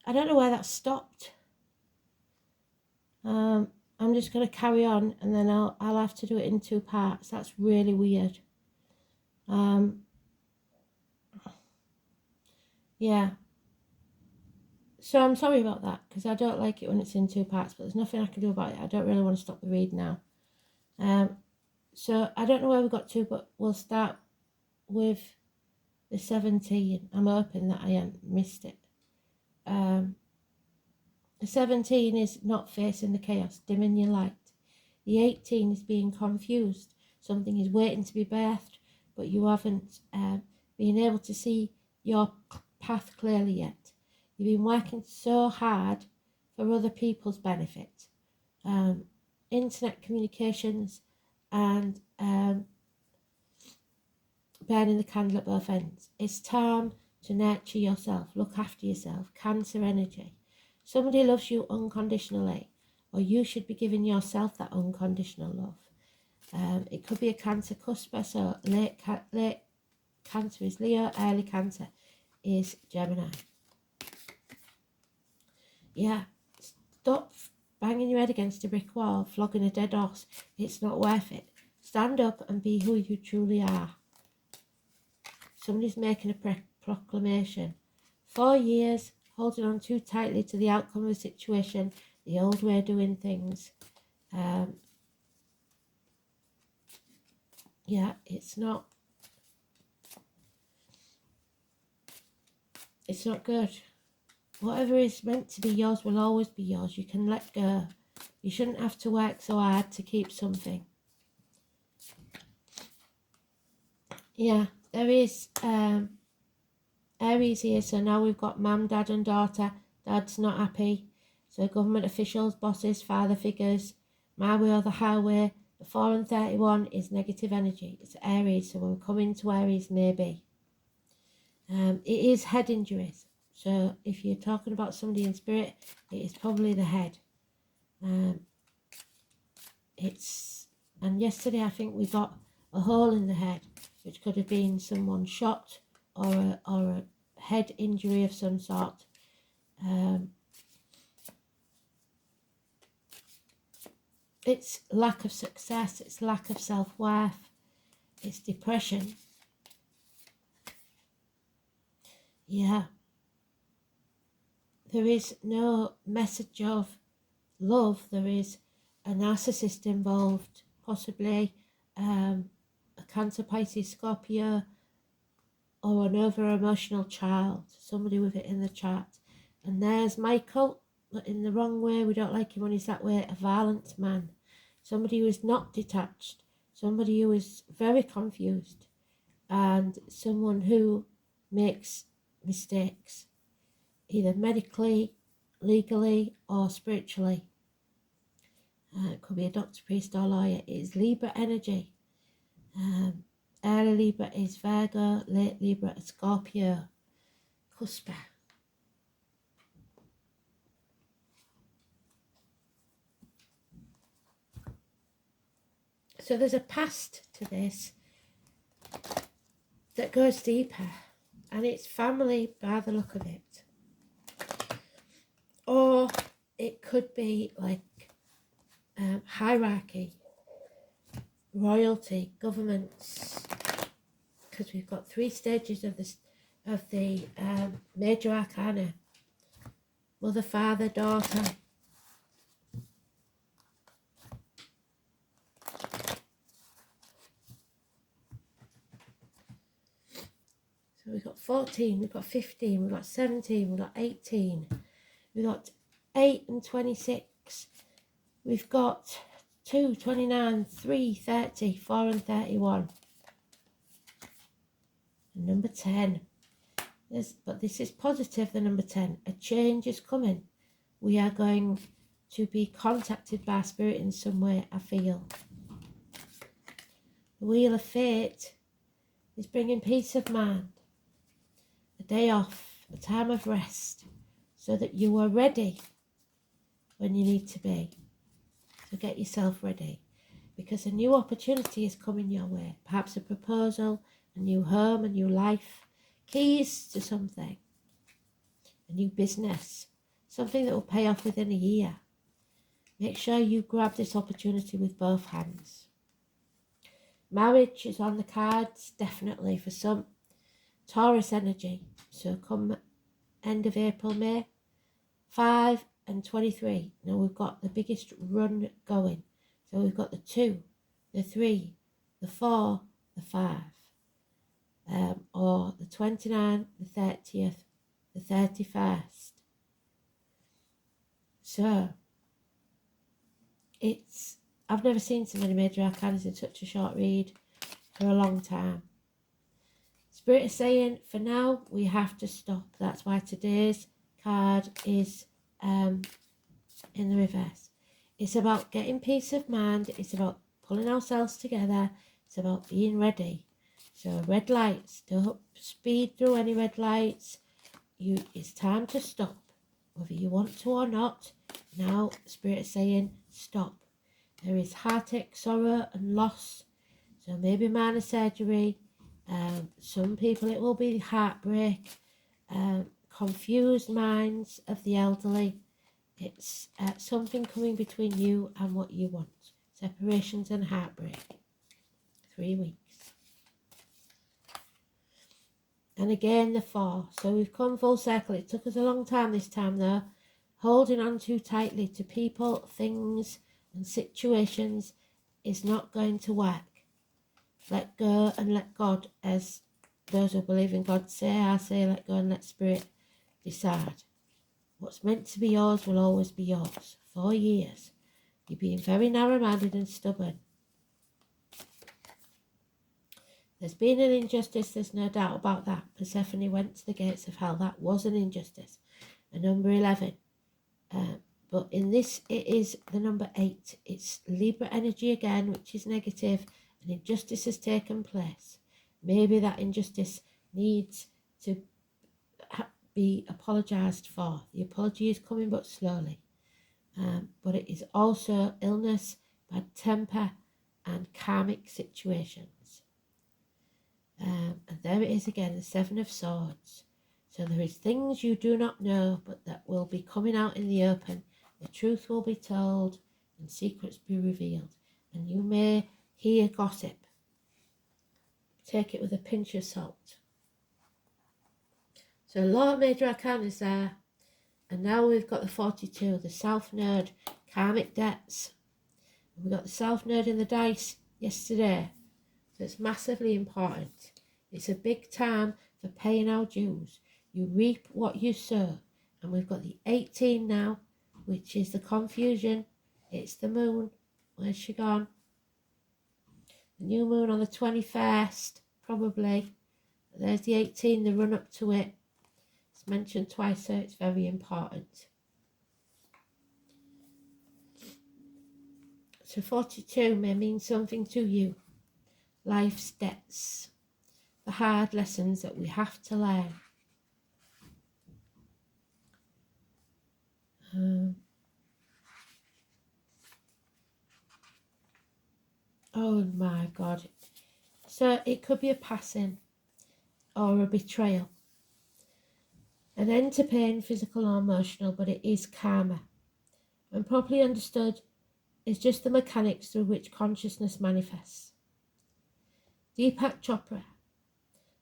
I don't know where that stopped. I'm just going to carry on, and then I'll have to do it in 2 parts. That's really weird. Yeah. So I'm sorry about that, because I don't like it when it's in 2 parts, but there's nothing I can do about it. I don't really want to stop the read now. So I don't know where we got to, but we'll start with the 17. I'm hoping that I haven't missed it. The 17 is not facing the chaos, dimming your light. The 18 is being confused. Something is waiting to be birthed, but you haven't been able to see your path clearly yet. You've been working so hard for other people's benefit. Internet communications and burning the candle at both ends. It's time to nurture yourself, look after yourself. Cancer energy. Somebody loves you unconditionally, or you should be giving yourself that unconditional love. It could be a Cancer cusper, so late Cancer is Leo, early Cancer is Gemini. Yeah, stop banging your head against a brick wall, flogging a dead horse. It's not worth it. Stand up and be who you truly are. Somebody's making a proclamation. 4 years, holding on too tightly to the outcome of the situation, the old way of doing things. Yeah, it's not good. Whatever is meant to be yours will always be yours. You can let go. You shouldn't have to work so hard to keep something. Yeah, there is Aries here, so now we've got mum, dad and daughter. Dad's not happy. So government officials, bosses, father figures, my way or the highway. The 4 and 31 is negative energy. It's Aries, so when we come into Aries, maybe. It is head injuries. So if you're talking about somebody in spirit, it is probably the head. And yesterday I think we got a hole in the head, which could have been someone shot or a head injury of some sort. It's lack of success, it's lack of self-worth, it's depression. Yeah. There is no message of love. There is a narcissist involved, possibly a Cancer, Pisces, Scorpio, or an over-emotional child, somebody with it in the chart. And there's Michael, in the wrong way. We don't like him when he's that way. A violent man, somebody who is not detached, somebody who is very confused, and someone who makes mistakes, either medically, legally, or spiritually. It could be a doctor, priest, or lawyer. It is Libra energy. Early Libra is Virgo, late Libra is Scorpio, cusper. So there's a past to this that goes deeper, and it's family by the look of it. Or it could be like hierarchy, royalty, governments, because we've got 3 stages of the major arcana: mother, father, daughter. So we've got 14, we've got 15, we've got 17, we've got 18, we've got 8 and 26, we've got 2, 29, 3, 30, 4 and 31. And number 10. But this is positive, the number 10. A change is coming. We are going to be contacted by spirit in some way, I feel. The Wheel of Fate is bringing peace of mind, a day off, a time of rest, so that you are ready when you need to be. So get yourself ready, because a new opportunity is coming your way. Perhaps a proposal, a new home, a new life, keys to something, a new business, something that will pay off within a year. Make sure you grab this opportunity with both hands. Marriage is on the cards, definitely for some. Taurus energy, so come end of April, May. 5 and 23. Now we've got the biggest run going. So we've got the 2, the 3, the 4, the 5. Or the 29th, the 30th, the 31st. So I've never seen so many major arcanas in such a short read for a long time. Spirit is saying, for now, we have to stop. That's why today's card is in the reverse. It's about getting peace of mind. It's about pulling ourselves together. It's about being ready. So red lights, don't speed through any red lights. It's time to stop, whether you want to or not. Now, Spirit is saying, stop. There is heartache, sorrow and loss. So maybe minor surgery. Some people it will be heartbreak. Confused minds of the elderly. It's something coming between you and what you want. Separations and heartbreak. 3 weeks. And again the 4. So we've come full circle. It took us a long time this time though. Holding on too tightly to people, things and situations is not going to work. Let go and let God, as those who believe in God say. I say let go and let Spirit decide. What's meant to be yours will always be yours. 4 years. You're being very narrow-minded and stubborn. There's been an injustice, there's no doubt about that. Persephone went to the gates of hell. That was an injustice. A number 11. But in this, it is the number 8. It's Libra energy again, which is negative. An injustice has taken place. Maybe that injustice needs to be apologised for. The apology is coming but slowly. But it is also illness, bad temper and karmic situations. And there it is again, the 7 of Swords. So there is things you do not know, but that will be coming out in the open. The truth will be told and secrets be revealed. And you may hear gossip. Take it with a pinch of salt. So a lot of major arcana is there. And now we've got the 42, the South Node, karmic debts. We've got the South Node in the dice yesterday. So it's massively important. It's a big time for paying our dues. You reap what you sow. And we've got the 18 now, which is the confusion. It's the moon. Where's she gone? The new moon on the 21st, probably. There's the 18, the run up to it. It's mentioned twice, so it's very important. So 42 may mean something to you. Life's debts. The hard lessons that we have to learn. Oh my God. So it could be a passing or a betrayal. An end to pain, physical or emotional, but it is karma. When properly understood, it's just the mechanics through which consciousness manifests. Deepak Chopra.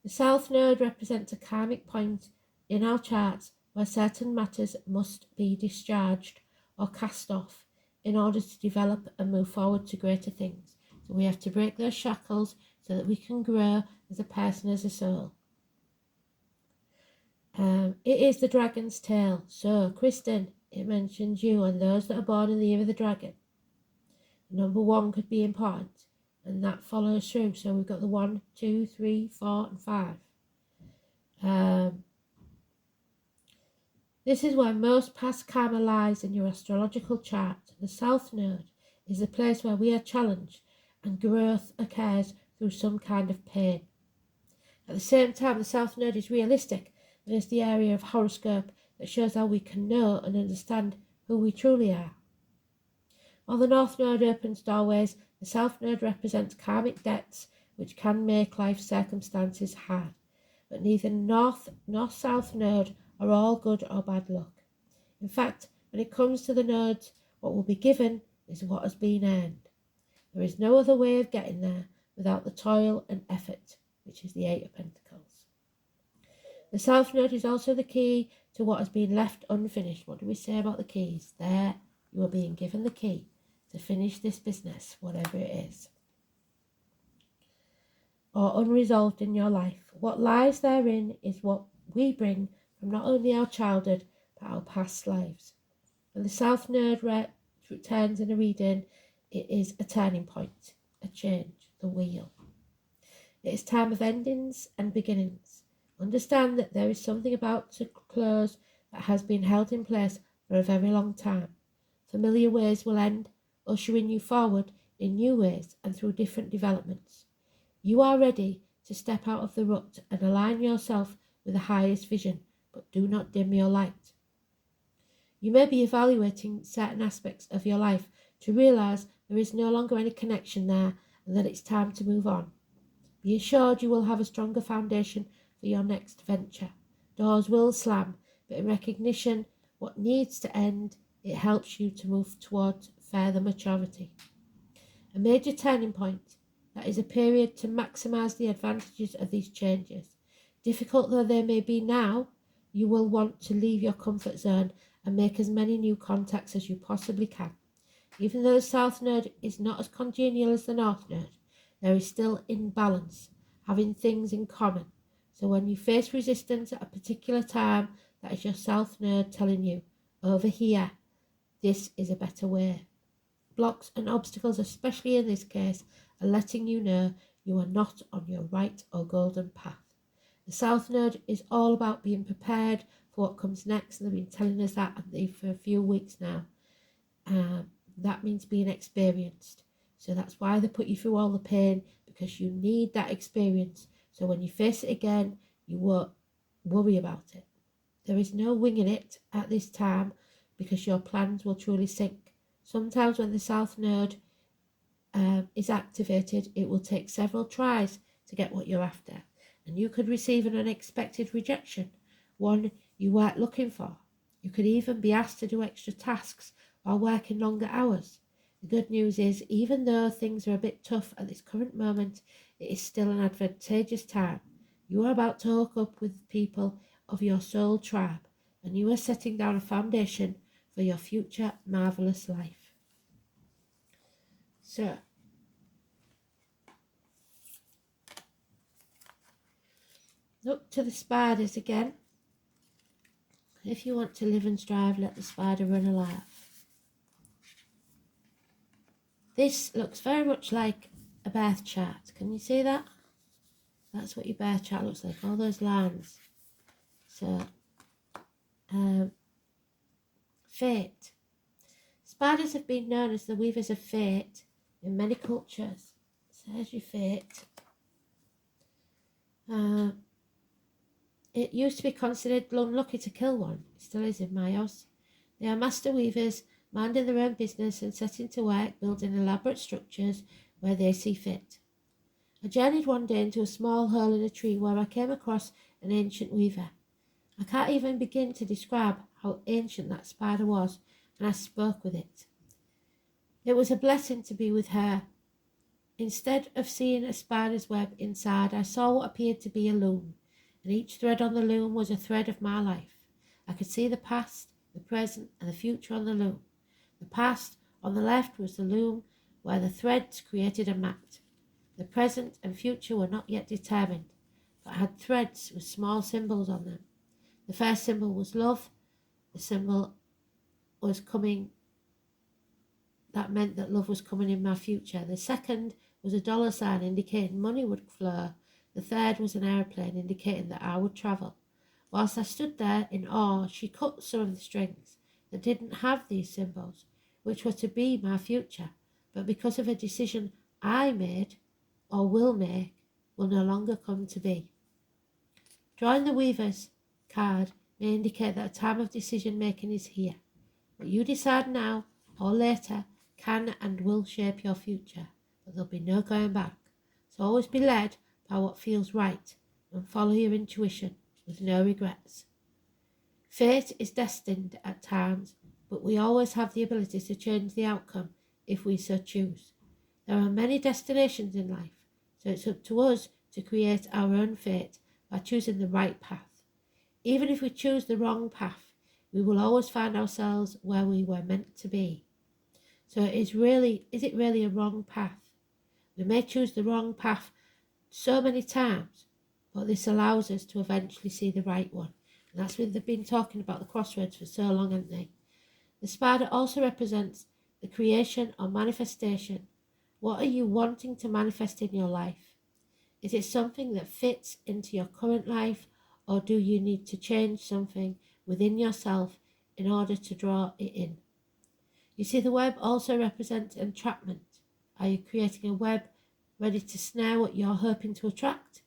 The South Node represents a karmic point in our charts where certain matters must be discharged or cast off in order to develop and move forward to greater things. So we have to break those shackles so that we can grow as a person, as a soul. It is the dragon's tail. So, Kristen, it mentions you and those that are born in the year of the dragon. Number 1 could be important, and that follows through. So we've got the 1, 2, 3, 4, and 5. This is where most past karma lies in your astrological chart. The South Node is the place where we are challenged and growth occurs through some kind of pain. At the same time, the South Node is realistic. It is the area of horoscope that shows how we can know and understand who we truly are. While the North Node opens doorways, the South Node represents karmic debts which can make life circumstances hard. But neither North nor South Node are all good or bad luck. In fact, when it comes to the nodes, what will be given is what has been earned. There is no other way of getting there without the toil and effort, which is the Eight of Pentacles. The South Node is also the key to what has been left unfinished. What do we say about the keys? There, you are being given the key to finish this business, whatever it is, or unresolved in your life. What lies therein is what we bring from not only our childhood, but our past lives. When the South Node returns in a reading, it is a turning point, a change, the wheel. It is time of endings and beginnings. Understand that there is something about to close that has been held in place for a very long time. Familiar ways will end, ushering you forward in new ways and through different developments. You are ready to step out of the rut and align yourself with the highest vision, but do not dim your light. You may be evaluating certain aspects of your life to realize there is no longer any connection there and that it's time to move on. Be assured you will have a stronger foundation for your next venture. Doors will slam, but in recognition what needs to end, it helps you to move towards further maturity. A major turning point, that is a period to maximize the advantages of these changes. Difficult though they may be now, you will want to leave your comfort zone and make as many new contacts as you possibly can. Even though the South Node is not as congenial as the North Node, there is still imbalance, having things in common. So when you face resistance at a particular time, that is your South Node telling you, over here, this is a better way. Blocks and obstacles, especially in this case, are letting you know you are not on your right or golden path. The South Node is all about being prepared for what comes next, and they've been telling us that for a few weeks now. That means being experienced. So that's why they put you through all the pain, because you need that experience. So when you face it again, you won't worry about it. There is no winging it at this time, because your plans will truly sink. Sometimes when the South Node is activated, it will take several tries to get what you're after. And you could receive an unexpected rejection, one you weren't looking for. You could even be asked to do extra tasks while working longer hours. The good news is, even though things are a bit tough at this current moment, it is still an advantageous time. You are about to hook up with people of your soul tribe, and you are setting down a foundation for your future marvelous life. So, look to the spiders again. If you want to live and strive, let the spider run alive. This looks very much like a birth chart. Can you see that? That's what your birth chart looks like, all those lines. So, fate. Spiders have been known as the weavers of fate in many cultures. So there's your fate. It used to be considered unlucky to kill one. It still is in my house. They are master weavers, minding their own business and setting to work building elaborate structures where they see fit. I journeyed one day into a small hole in a tree where I came across an ancient weaver. I can't even begin to describe how ancient that spider was, and I spoke with it. It was a blessing to be with her. Instead of seeing a spider's web inside, I saw what appeared to be a loom, and each thread on the loom was a thread of my life. I could see the past, the present, and the future on the loom. The past on the left was the loom where the threads created a map. The present and future were not yet determined, but had threads with small symbols on them. The first symbol was love. The symbol was coming. That meant that love was coming in my future. The second was a dollar sign indicating money would flow. The third was an aeroplane indicating that I would travel. Whilst I stood there in awe, she cut some of the strings that didn't have these symbols, which were to be my future, but because of a decision I made, or will make, will no longer come to be. Drawing the Weaver's card may indicate that a time of decision making is here. What you decide now or later can and will shape your future, but there'll be no going back. So always be led by what feels right and follow your intuition with no regrets. Fate is destined at times, but we always have the ability to change the outcome if we so choose. There are many destinations in life, so it's up to us to create our own fate by choosing the right path. Even if we choose the wrong path, we will always find ourselves where we were meant to be. So is it really a wrong path? We may choose the wrong path so many times, but this allows us to eventually see the right one. And that's what they've been talking about the crossroads for so long, haven't they? The spider also represents the creation or manifestation. What are you wanting to manifest in your life? Is it something that fits into your current life, or do you need to change something within yourself in order to draw it in? You see, the web also represents entrapment. Are you creating a web ready to snare what you're hoping to attract?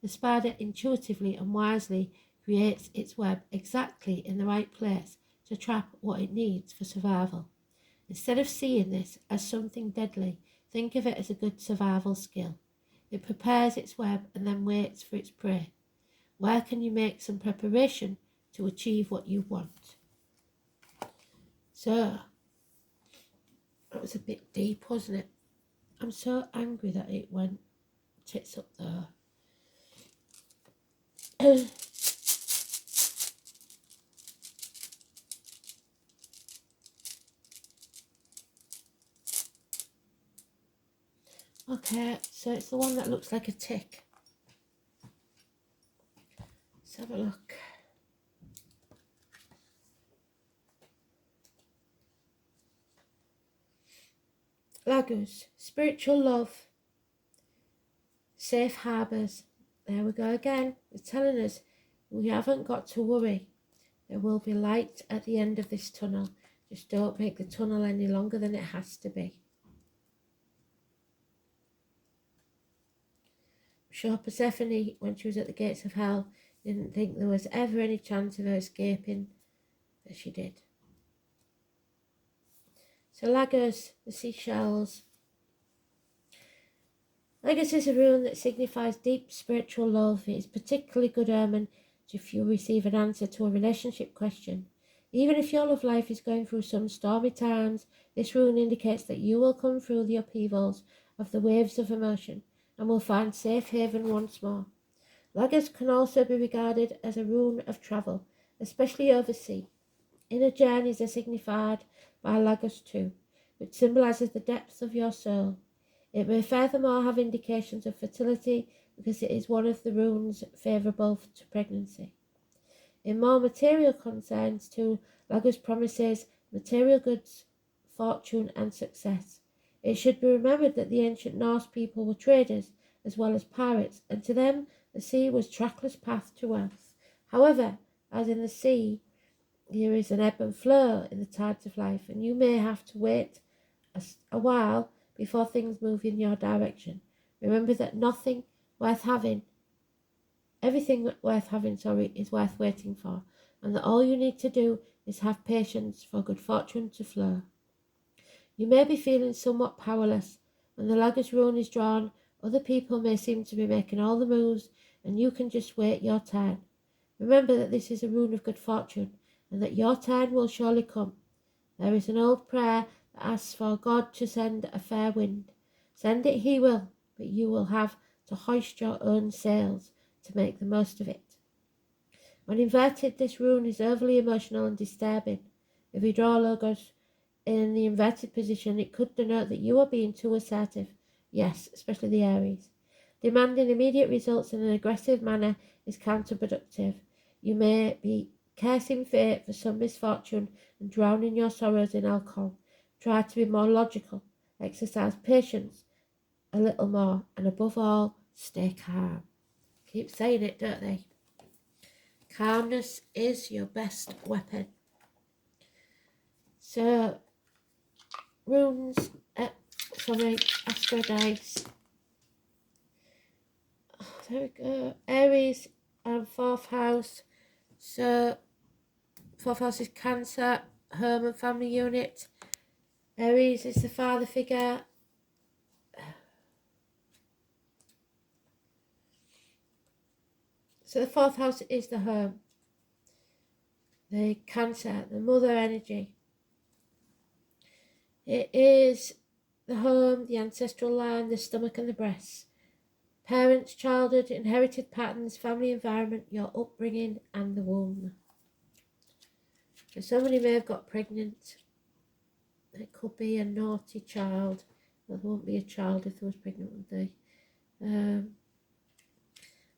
The spider intuitively and wisely creates its web exactly in the right place to trap what it needs for survival. Instead of seeing this as something deadly, think of it as a good survival skill. It prepares its web and then waits for its prey. Where can you make some preparation to achieve what you want? So, that was a bit deep, wasn't it? I'm so angry that it went tits up there. Okay, so it's the one that looks like a tick. Let's have a look. Lagos, spiritual love, safe harbours. There we go again. It's telling us we haven't got to worry. There will be light at the end of this tunnel. Just don't make the tunnel any longer than it has to be. I'm sure Persephone, when she was at the gates of hell, didn't think there was ever any chance of her escaping, but she did. So Lagos, the seashells. Lagos is a rune that signifies deep spiritual love. It is particularly good omen if you receive an answer to a relationship question. Even if your love life is going through some stormy times, this rune indicates that you will come through the upheavals of the waves of emotion and will find safe haven once more. Lagos can also be regarded as a rune of travel, especially overseas. Inner journeys are signified by Lagos too, which symbolises the depths of your soul. It may furthermore have indications of fertility because it is one of the runes favourable to pregnancy. In more material concerns too, Lagos promises material goods, fortune and success. It should be remembered that the ancient Norse people were traders as well as pirates, and to them the sea was trackless path to wealth. However, as in the sea, there is an ebb and flow in the tides of life, and you may have to wait a while before things move in your direction. Remember that everything worth having, is worth waiting for, and that all you need to do is have patience for good fortune to flow. You may be feeling somewhat powerless. When the Lagos rune is drawn, other people may seem to be making all the moves, and you can just wait your turn. Remember that this is a rune of good fortune, and that your turn will surely come. There is an old prayer that asks for God to send a fair wind. Send it he will, but you will have to hoist your own sails to make the most of it. When inverted, this rune is overly emotional and disturbing. If you draw Lagos in the inverted position, it could denote that you are being too assertive. Yes, especially the Aries. Demanding immediate results in an aggressive manner is counterproductive. You may be cursing fate for some misfortune and drowning your sorrows in alcohol. Try to be more logical. Exercise patience a little more, and above all, stay calm. Keep saying it, don't they? Calmness is your best weapon. So, runes, Astro Dice. Oh, there we go. Aries and fourth house. So, fourth house is Cancer, home and family unit. Aries is the father figure. So the fourth house is the home. the Cancer, the mother energy. It is the home, the ancestral line, the stomach and the breasts. Parents, childhood, inherited patterns, family environment, your upbringing and the womb. So somebody may have got pregnant. It could be a naughty child. Well, there won't be a child if there was pregnant, would they? And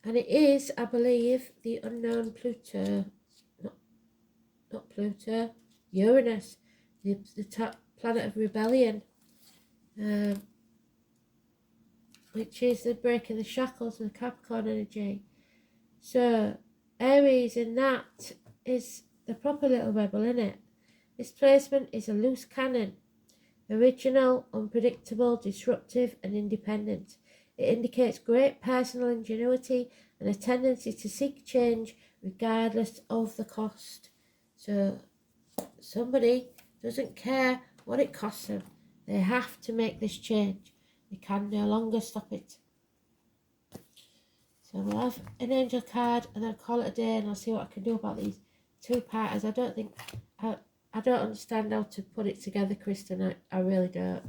it is, I believe, the unknown Pluto, not Pluto, Uranus, the planet of rebellion, which is the breaking the shackles of the Capricorn energy. So Aries in that is the proper little rebel, isn't it? This placement is a loose cannon, original, unpredictable, disruptive and independent. It indicates great personal ingenuity and a tendency to seek change regardless of the cost. So somebody doesn't care what it costs them. They have to make this change. They can no longer stop it. So we'll have an angel card and then call it a day, and I'll see what I can do about these two-parters. I don't understand how to put it together, Kristen. I really don't.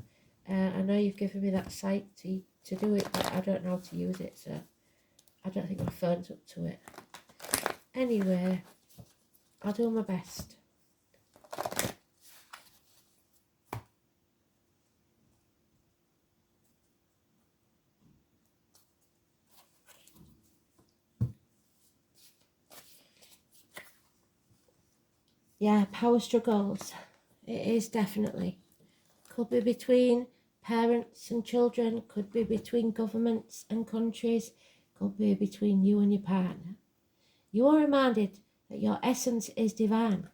I know you've given me that site to do it, but I don't know how to use it, so I don't think my phone's up to it. Anyway, I'll do my best. Yeah, power struggles. It is definitely. Could be between parents and children, could be between governments and countries, could be between you and your partner. You are reminded that your essence is divine,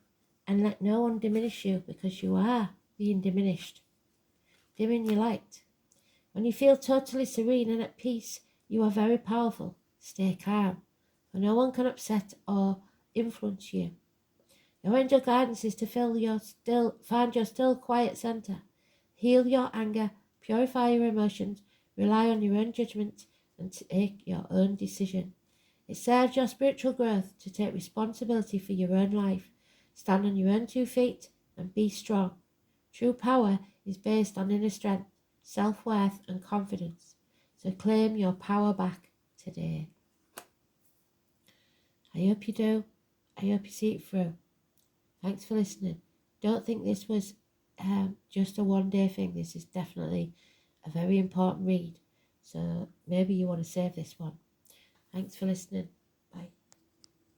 and let no one diminish you because you are being diminished. Dimming your light. When you feel totally serene and at peace, you are very powerful. Stay calm, for no one can upset or influence you. Your angel guidance is to find your still, quiet center. Heal your anger, purify your emotions, rely on your own judgment, and take your own decision. It serves your spiritual growth to take responsibility for your own life. Stand on your own 2 feet and be strong. True power is based on inner strength, self-worth and confidence. So claim your power back today. I hope you do. I hope you see it through. Thanks for listening. Don't think this was just a one-day thing. This is definitely a very important read. So maybe you want to save this one. Thanks for listening.